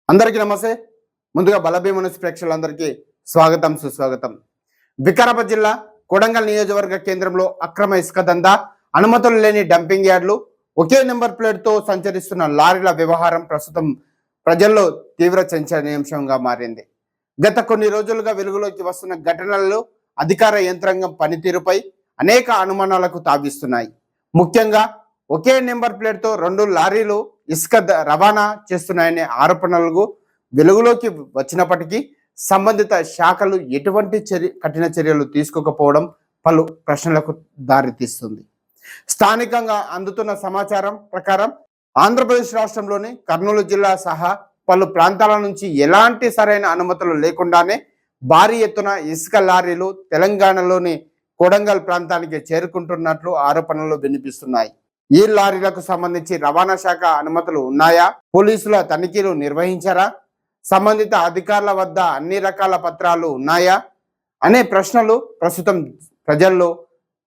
అందరికీ నమస్తే. ముందుగా బలభీమనస్ ప్రేక్షకులందరికీ స్వాగతం సుస్వాగతం. వికారాబాద్ జిల్లా కొడంగల్ నియోజకవర్గ కేంద్రంలో అక్రమ ఇసుక దందా, అనుమతులు లేని డంపింగ్ యార్డులు, ఒకే నెంబర్ ప్లేట్తో సంచరిస్తున్న లారీల వ్యవహారం ప్రస్తుతం ప్రజల్లో తీవ్ర చర్చనీయాంశంగా మారింది. గత కొన్ని రోజులుగా వెలుగులోకి వస్తున్న ఘటనలలో అధికార యంత్రాంగం పనితీరుపై అనేక అనుమానాలకు తావిస్తున్నాయి. ముఖ్యంగా ఒకే నెంబర్ ప్లేట్తో 2 లారీలు ఇసుక రవాణా చేస్తున్నాయనే ఆరోపణలకు వెలుగులోకి వచ్చినప్పటికీ సంబంధిత శాఖలు ఎటువంటి కఠిన చర్యలు తీసుకోకపోవడం పలు ప్రశ్నలకు దారితీస్తుంది. స్థానికంగా అందుతున్న సమాచారం ప్రకారం ఆంధ్రప్రదేశ్ రాష్ట్రంలోని కర్నూలు జిల్లా సహా పలు ప్రాంతాల నుంచి ఎలాంటి సరైన అనుమతులు లేకుండానే భారీ ఎత్తున ఇసుక లారీలు తెలంగాణలోని కొడంగల్ ప్రాంతానికి చేరుకుంటున్నట్లు ఆరోపణలు వినిపిస్తున్నాయి. ఈ లారీలకు సంబంధించి రవాణా శాఖ అనుమతులు ఉన్నాయా? పోలీసుల తనిఖీలు నిర్వహించారా? సంబంధిత అధికారుల వద్ద అన్ని రకాల పత్రాలు ఉన్నాయా అనే ప్రశ్నలు ప్రస్తుతం ప్రజల్లో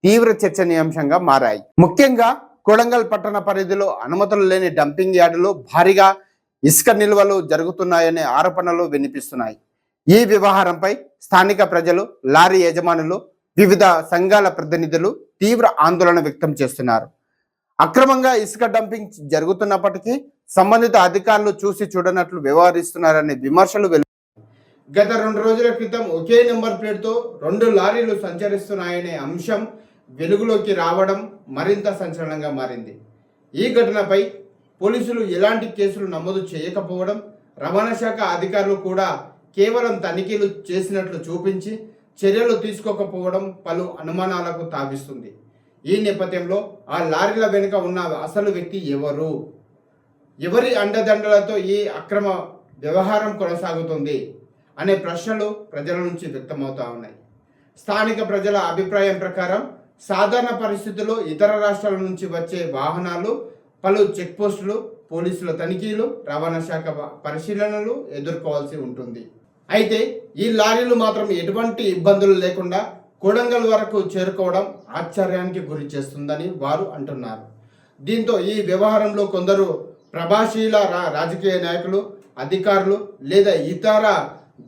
తీవ్ర చర్చనీయాంశంగా మారాయి. ముఖ్యంగా కొడంగల్ పట్టణ పరిధిలో అనుమతులు లేని డంపింగ్ యార్డులు భారీగా ఇసుక నిల్వలు జరుగుతున్నాయనే ఆరోపణలు వినిపిస్తున్నాయి. ఈ వ్యవహారంపై స్థానిక ప్రజలు, లారీ యజమానులు, వివిధ సంఘాల ప్రతినిధులు తీవ్ర ఆందోళన వ్యక్తం చేస్తున్నారు. అక్రమంగా ఇసుక డంపింగ్ జరుగుతున్నప్పటికీ సంబంధిత అధికారులు చూసి చూడనట్లు వ్యవహరిస్తున్నారనే విమర్శలు గత 2 రోజుల క్రితం ఒకే నెంబర్ ప్లేట్తో 2 లారీలు సంచరిస్తున్నాయనే అంశం వెలుగులోకి రావడం మరింత సంచలనంగా మారింది. ఈ ఘటనపై పోలీసులు ఎలాంటి కేసులు నమోదు చేయకపోవడం, రవాణా శాఖ అధికారులు కూడా కేవలం తనిఖీలు చేసినట్లు చూపించి చర్యలు తీసుకోకపోవడం పలు అనుమానాలకు తావిస్తుంది. ఈ నేపథ్యంలో ఆ లారీల వెనుక ఉన్న అసలు వ్యక్తి ఎవరు, ఎవరి అండదండలతో ఈ అక్రమ వ్యవహారం కొనసాగుతుంది అనే ప్రశ్నలు ప్రజల నుంచి వ్యక్తమవుతా ఉన్నాయి. స్థానిక ప్రజల అభిప్రాయం ప్రకారం సాధారణ పరిస్థితుల్లో ఇతర రాష్ట్రాల నుంచి వచ్చే వాహనాలు పలు చెక్ పోస్టులు, పోలీసుల తనిఖీలు, రవాణా శాఖ పరిశీలనలు ఎదుర్కోవాల్సి ఉంటుంది. అయితే ఈ లారీలు మాత్రం ఎటువంటి ఇబ్బందులు లేకుండా కొడంగల్ వరకు చేరుకోవడం ఆశ్చర్యానికి గురి చేస్తుందని వారు అంటున్నారు. దీంతో ఈ వ్యవహారంలో కొందరు ప్రభావశీల రాజకీయ నాయకులు, అధికారులు లేదా ఇతర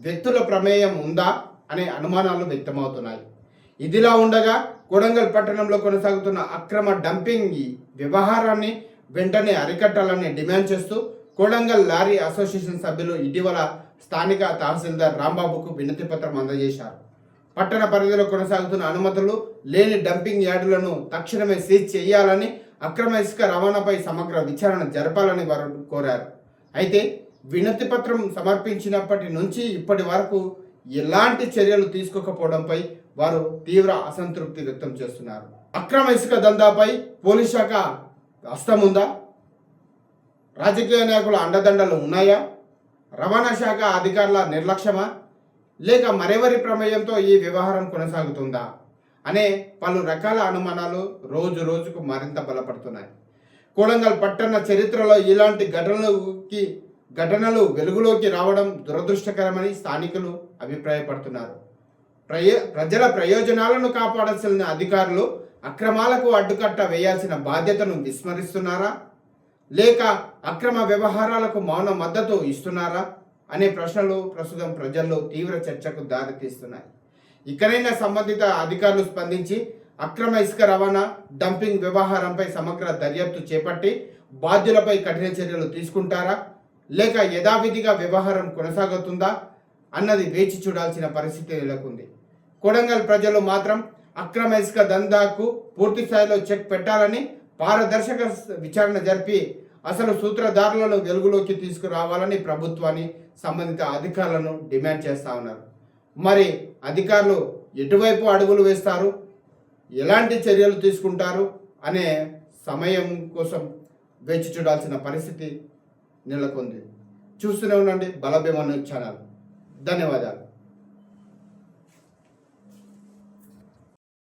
వ్యక్తుల ప్రమేయం ఉందా అనే అనుమానాలు వ్యక్తమవుతున్నాయి. ఇదిలా ఉండగా కొడంగల్ పట్టణంలో కొనసాగుతున్న అక్రమ డంపింగ్ వ్యవహారాన్ని వెంటనే అరికట్టాలని డిమాండ్ చేస్తూ కొడంగల్ లారీ అసోసియేషన్ సభ్యులు ఇటీవల స్థానిక తహసీల్దార్ రాంబాబుకు వినతి పత్రం అందజేశారు. పట్టణ పరిధిలో కొనసాగుతున్న అనుమతులు లేని డంపింగ్ యార్డులను తక్షణమే సీజ్ చేయాలని, అక్రమ ఇసుక రవాణాపై సమగ్ర విచారణ జరపాలని వారు కోరారు. అయితే వినతి పత్రం సమర్పించినప్పటి నుంచి ఇప్పటి వరకు ఎలాంటి చర్యలు తీసుకోకపోవడంపై వారు తీవ్ర అసంతృప్తి వ్యక్తం చేస్తున్నారు. అక్రమ ఇసుక దందాపై పోలీస్ శాఖ హస్తం ఉందా? రాజకీయ నాయకుల అండదండలు ఉన్నాయా? రవాణా శాఖ అధికారుల నిర్లక్ష్యమా, లేక మరెవరి ప్రమేయంతో ఈ వ్యవహారం కొనసాగుతుందా అనే పలు రకాల అనుమానాలు రోజు రోజుకు మరింత బలపడుతున్నాయి. కొడంగల్ పట్టణ చరిత్రలో ఇలాంటి ఘటనలు వెలుగులోకి రావడం దురదృష్టకరమని స్థానికులు అభిప్రాయపడుతున్నారు. ప్రజల ప్రయోజనాలను కాపాడాల్సిన అధికారులు అక్రమాలకు అడ్డుకట్ట వేయాల్సిన బాధ్యతను విస్మరిస్తున్నారా, లేక అక్రమ వ్యవహారాలకు మౌన మద్దతు ఇస్తున్నారా అనే ప్రశ్నలు ప్రస్తుతం ప్రజల్లో తీవ్ర చర్చకు దారితీస్తున్నాయి. ఇకనైనా సంబంధిత అధికారులు స్పందించి అక్రమ ఇసుక రవాణా, డంపింగ్ వ్యవహారంపై సమగ్ర దర్యాప్తు చేపట్టి బాధ్యులపై కఠిన చర్యలు తీసుకుంటారా, లేక యథావిధిగా వ్యవహారం కొనసాగుతుందా అన్నది వేచి చూడాల్సిన పరిస్థితి నెలకొంది. కొడంగల్ ప్రజలు మాత్రం అక్రమ ఇసుక దందాకు పూర్తి స్థాయిలో చెక్ పెట్టాలని, పారదర్శక విచారణ జరిపి అసలు సూత్రధారులను వెలుగులోకి తీసుకురావాలని ప్రభుత్వాన్ని, సంబంధిత అధికారులను డిమాండ్ చేస్తూ ఉన్నారు. మరి అధికారులు ఎటువైపు అడుగులు వేస్తారు, ఎలాంటి చర్యలు తీసుకుంటారు అనే సమయం కోసం వేచి చూడాల్సిన పరిస్థితి నెలకొంది. చూస్తూనే ఉండండి బలభీమన్ ఛానల్. ధన్యవాదాలు.